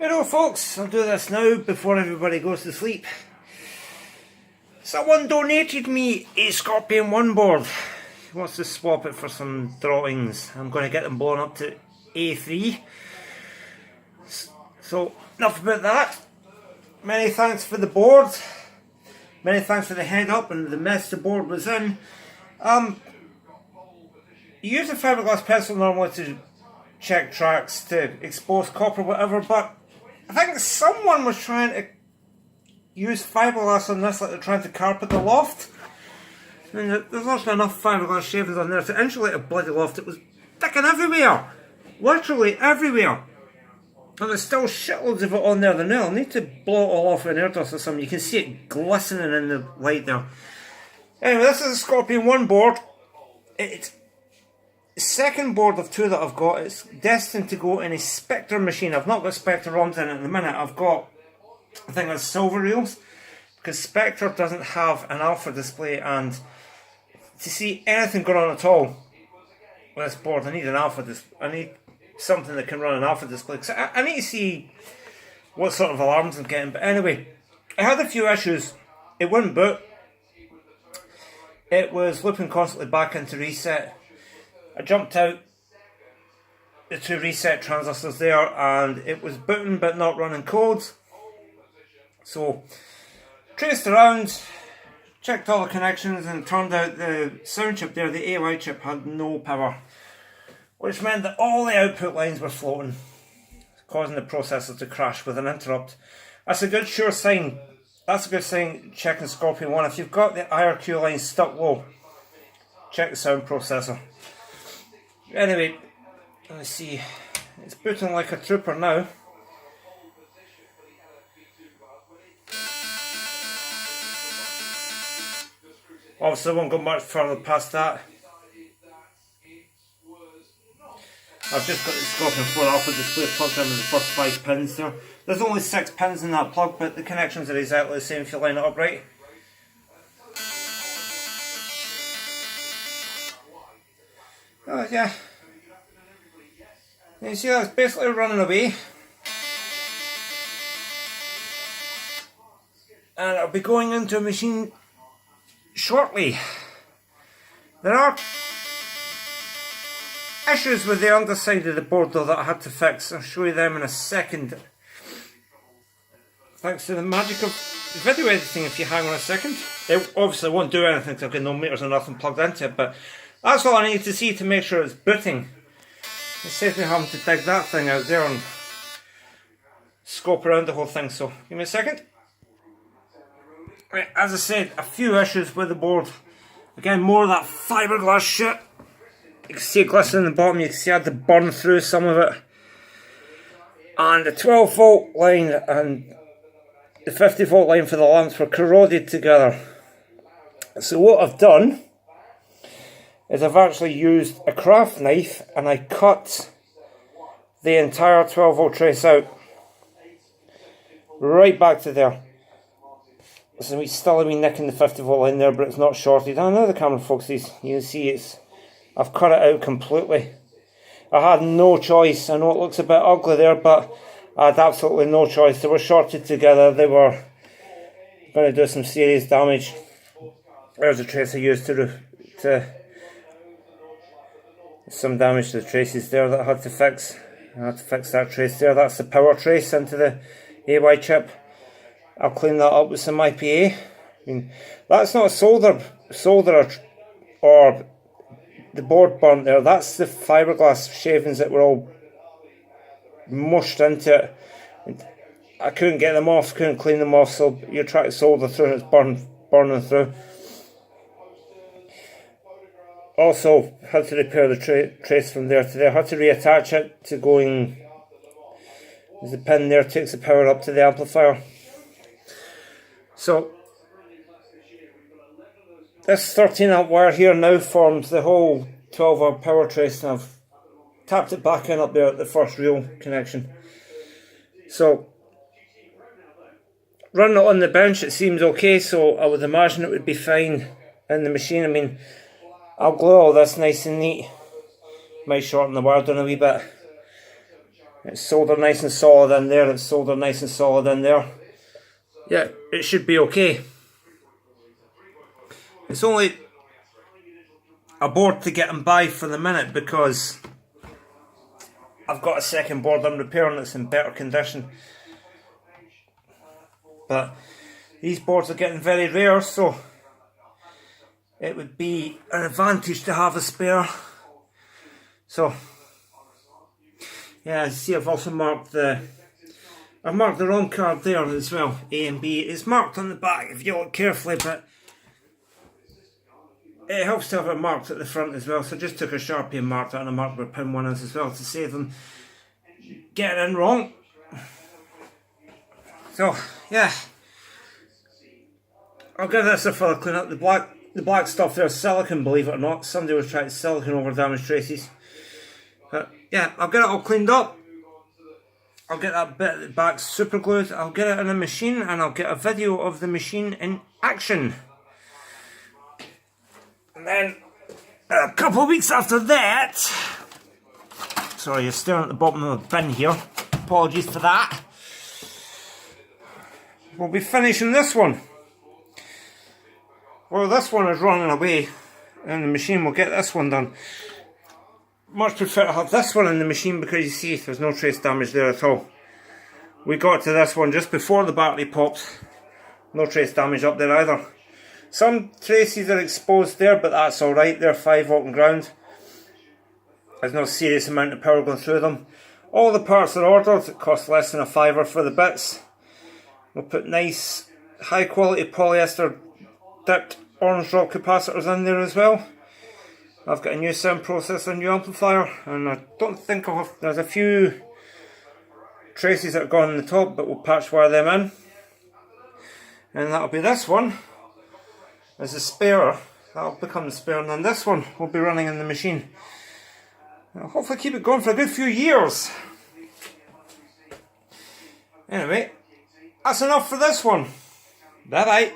Hello folks, I'll do this now before everybody goes to sleep. Someone donated me a Scorpion 1 board. He wants to swap it for some drawings. I'm going to get them blown up to A3. So, enough about that. Many thanks for the board. Many thanks for the head up and the mess the board was in. You use a fiberglass pencil normally to check tracks, to expose copper, whatever, but I think someone was trying to use fiberglass on this, like they're trying to carpet the loft. I mean, there's not enough fiberglass shavings on there to insulate a bloody loft. It was sticking everywhere. Literally everywhere. And there's still shitloads of it on there now. I'll need to blow it all off with an air dust or something. You can see it glistening in the light there. Anyway, this is a Scorpion 1 board. It's the second board of two that I've got. It's destined to go in a Spectre machine. I've not got Spectre ROMs in it at the minute. I've got, I think it's silver reels, because Spectre doesn't have an alpha display, and to see anything going on at all with this board, I need an alpha display. I need something that can run an alpha display, because I need to see what sort of alarms I'm getting. But anyway, I had a few issues. It wouldn't boot. It was looping constantly back into reset. I jumped out the two reset transistors there and it was booting but not running codes. So traced around, checked all the connections, and it turned out the sound chip there, the AY chip, had no power, which meant that all the output lines were floating, causing the processor to crash with an interrupt. That's a good sure sign. That's a good sign checking Scorpion 1. If you've got the IRQ line stuck low, check the sound processor. Anyway, let's see. It's booting like a trooper now. Obviously, I won't go much further past that. I've just got the Scorpion 4 Alpha display plugged in with the first 5 pins there. There's only 6 pins in that plug, but the connections are exactly the same if you line it up right. Oh yeah. You see that's basically running away. And it'll be going into a machine shortly. There are issues with the underside of the board though that I had to fix. I'll show you them in a second. Thanks to the magic of video editing, if you hang on a second. It obviously won't do anything because I've got no meters or nothing plugged into it, but that's all I need to see to make sure it's booting. It saves me having to dig that thing out there and scope around the whole thing, so give me a second. Right, as I said, a few issues with the board. Again, more of that fiberglass shit. You can see it glistening in the bottom, you can see I had to burn through some of it. And the 12 volt line and the 50 volt line for the lamps were corroded together. So what I've done is I've actually used a craft knife and I cut the entire 12 volt trace out. Right back to there. So still a wee nick in the 50 volt line there, but it's not shorted. I know the camera focuses, you can see I've cut it out completely. I had no choice. I know it looks a bit ugly there, but I had absolutely no choice. They were shorted together. They were going to do some serious damage. There's a trace I used to some damage to the traces there that I had to fix. I had to fix that trace there. That's the power trace into the AY chip. I'll clean that up with some IPA. I mean, that's not a solder or the board burnt there. That's the fiberglass shavings that were all mushed into it. I couldn't get them off, couldn't clean them off, so you try to solder through and it's burning through. Also had to repair the trace from there to there. Had to reattach it to going. There's a pin there, takes the power up to the amplifier. So this 13 amp wire here now forms the whole 12 amp power trace, and I've tapped it back in up there at the first reel connection. So running it on the bench, it seems okay, so I would imagine it would be fine in the machine. I mean, I'll glue all this nice and neat. Might shorten the wire down a wee bit. It's soldered nice and solid in there. It's soldered nice and solid in there. Yeah, it should be okay. It's only a board to get them by for the minute because I've got a second board I'm repairing that's in better condition. But these boards are getting very rare, so it would be an advantage to have a spare. So yeah, as you see, I've also marked the wrong card there as well, A and B. It's marked on the back if you look carefully, but it helps to have it marked at the front as well. So I just took a Sharpie and marked it, and I marked where pin 1 is as well to save them getting in wrong. So yeah, I'll give this a further clean up. The black stuff there is silicone, believe it or not. Somebody was trying to silicone over damaged traces. But yeah, I'll get it all cleaned up. I'll get that bit at the back super glued. I'll get it in a machine and I'll get a video of the machine in action. And then a couple of weeks after that, sorry, you're staring at the bottom of the bin here. Apologies for that. We'll be finishing this one. Well, this one is running away in the machine. We'll get this one done. Much prefer to have this one in the machine because you see there's no trace damage there at all. We got to this one just before the battery popped. No trace damage up there either. Some traces are exposed there, but that's alright. They're 5-volt and ground. There's no serious amount of power going through them. All the parts are ordered. It costs less than a £5 for the bits. We'll put nice high quality polyester dipped orange drop capacitors in there as well. I've got a new sound processor, new amplifier, and I don't think I'll have, there's a few traces that are gone on the top, but we'll patch wire them in. And that'll be this one as a spare. That'll become the spare, and then this one will be running in the machine. I'll hopefully keep it going for a good few years. Anyway, that's enough for this one. Bye bye.